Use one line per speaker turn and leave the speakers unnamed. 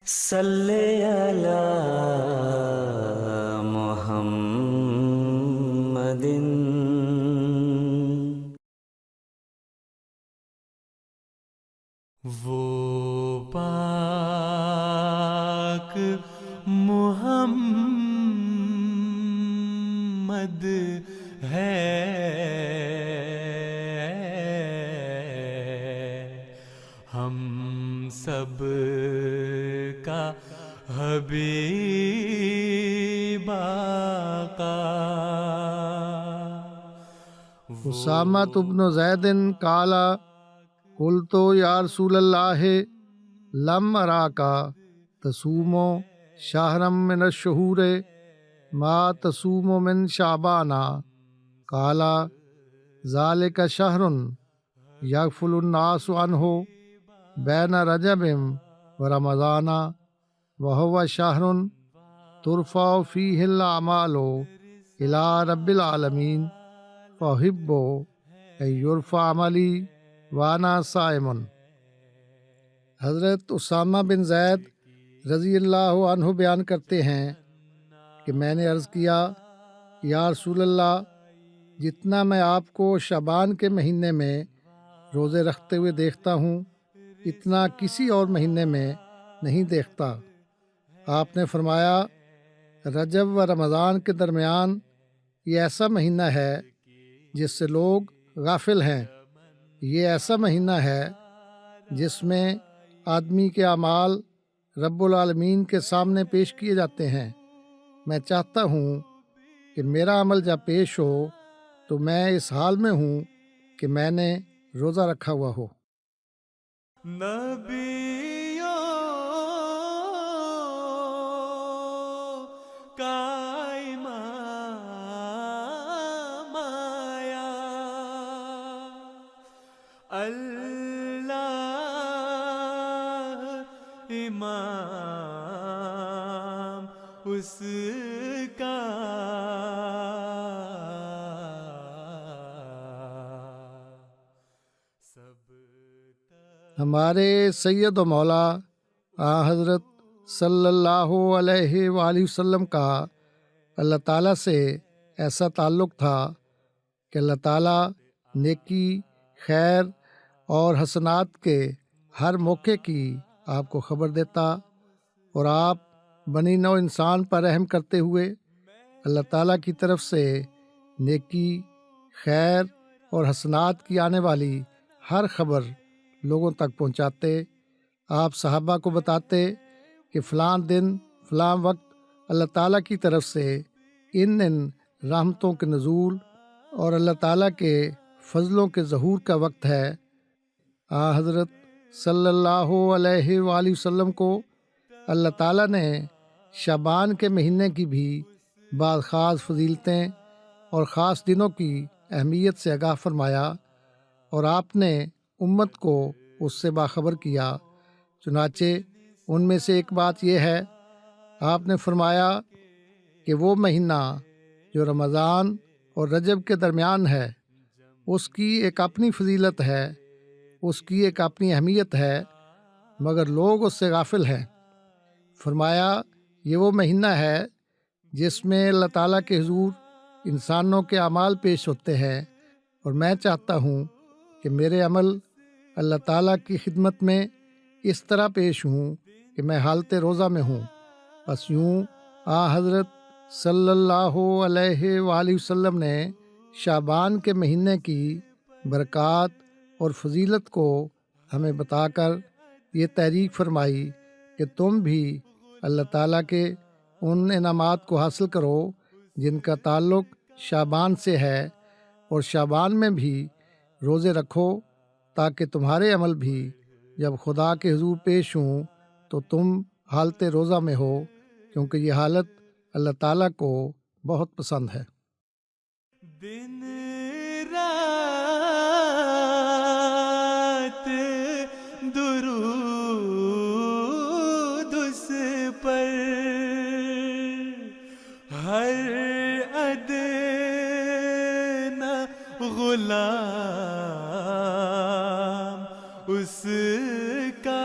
صلی علی محمد۔
وہ پاک محمد ہے، ہم سب کا حبیب آقا۔
اسامہ بن زید قال قلت یا رسول اللہ لم اراک تصوم شہرا من الشہور ما تصوم من شعبان قال ذلك شہر یغفل الناس عنہ بین رجب ورمضان وهو شہر ترفع فیہ الاعمال الی رب العالمین فاحب ان یرفع عملی وانا صائم۔ حضرت اسامہ بن زید رضی اللہ عنہ بیان کرتے ہیں کہ میں نے عرض کیا یا رسول اللہ، جتنا میں آپ کو شعبان کے مہینے میں روزے رکھتے ہوئے دیکھتا ہوں اتنا کسی اور مہینے میں نہیں دیکھتا۔ آپ نے فرمایا رجب و رمضان کے درمیان یہ ایسا مہینہ ہے جس سے لوگ غافل ہیں، یہ ایسا مہینہ ہے جس میں آدمی کے اعمال رب العالمین کے سامنے پیش کیے جاتے ہیں۔ میں چاہتا ہوں کہ میرا عمل جب پیش ہو تو میں اس حال میں ہوں کہ میں نے روزہ رکھا ہوا ہو۔
نبیوں کا امام آیا، اللہ امام اس کا۔
ہمارے سید و مولا حضرت صلی اللہ علیہ وآلہ وسلم کا اللہ تعالیٰ سے ایسا تعلق تھا کہ اللہ تعالیٰ نیکی، خیر اور حسنات کے ہر موقع کی آپ کو خبر دیتا، اور آپ بنی نوع انسان پر رحم کرتے ہوئے اللہ تعالیٰ کی طرف سے نیکی، خیر اور حسنات کی آنے والی ہر خبر لوگوں تک پہنچاتے۔ آپ صحابہ کو بتاتے کہ فلاں دن فلاں وقت اللہ تعالیٰ کی طرف سے ان رحمتوں کے نزول اور اللہ تعالیٰ کے فضلوں کے ظہور کا وقت ہے۔ حضرت صلی اللہ علیہ وآلہ وسلم کو اللہ تعالیٰ نے شعبان کے مہینے کی بھی بعض خاص فضیلتیں اور خاص دنوں کی اہمیت سے آگاہ فرمایا، اور آپ نے امت کو اس سے باخبر کیا۔ چنانچہ ان میں سے ایک بات یہ ہے، آپ نے فرمایا کہ وہ مہینہ جو رمضان اور رجب کے درمیان ہے اس کی ایک اپنی فضیلت ہے، اس کی ایک اپنی اہمیت ہے، مگر لوگ اس سے غافل ہیں۔ فرمایا یہ وہ مہینہ ہے جس میں اللہ تعالیٰ کے حضور انسانوں کے اعمال پیش ہوتے ہیں، اور میں چاہتا ہوں کہ میرے عمل اللہ تعالیٰ کی خدمت میں اس طرح پیش ہوں کہ میں حالت روزہ میں ہوں۔ بس یوں حضرت صلی اللہ علیہ وآلہ وسلم نے شعبان کے مہینے کی برکات اور فضیلت کو ہمیں بتا کر یہ تحریک فرمائی کہ تم بھی اللہ تعالیٰ کے ان انعامات کو حاصل کرو جن کا تعلق شعبان سے ہے، اور شعبان میں بھی روزے رکھو تاکہ تمہارے عمل بھی جب خدا کے حضور پیش ہوں تو تم حالت روزہ میں ہو، کیونکہ یہ حالت اللہ تعالیٰ کو بہت پسند ہے۔
دن رات درود اس پر، ہر ادنا غلام اس کا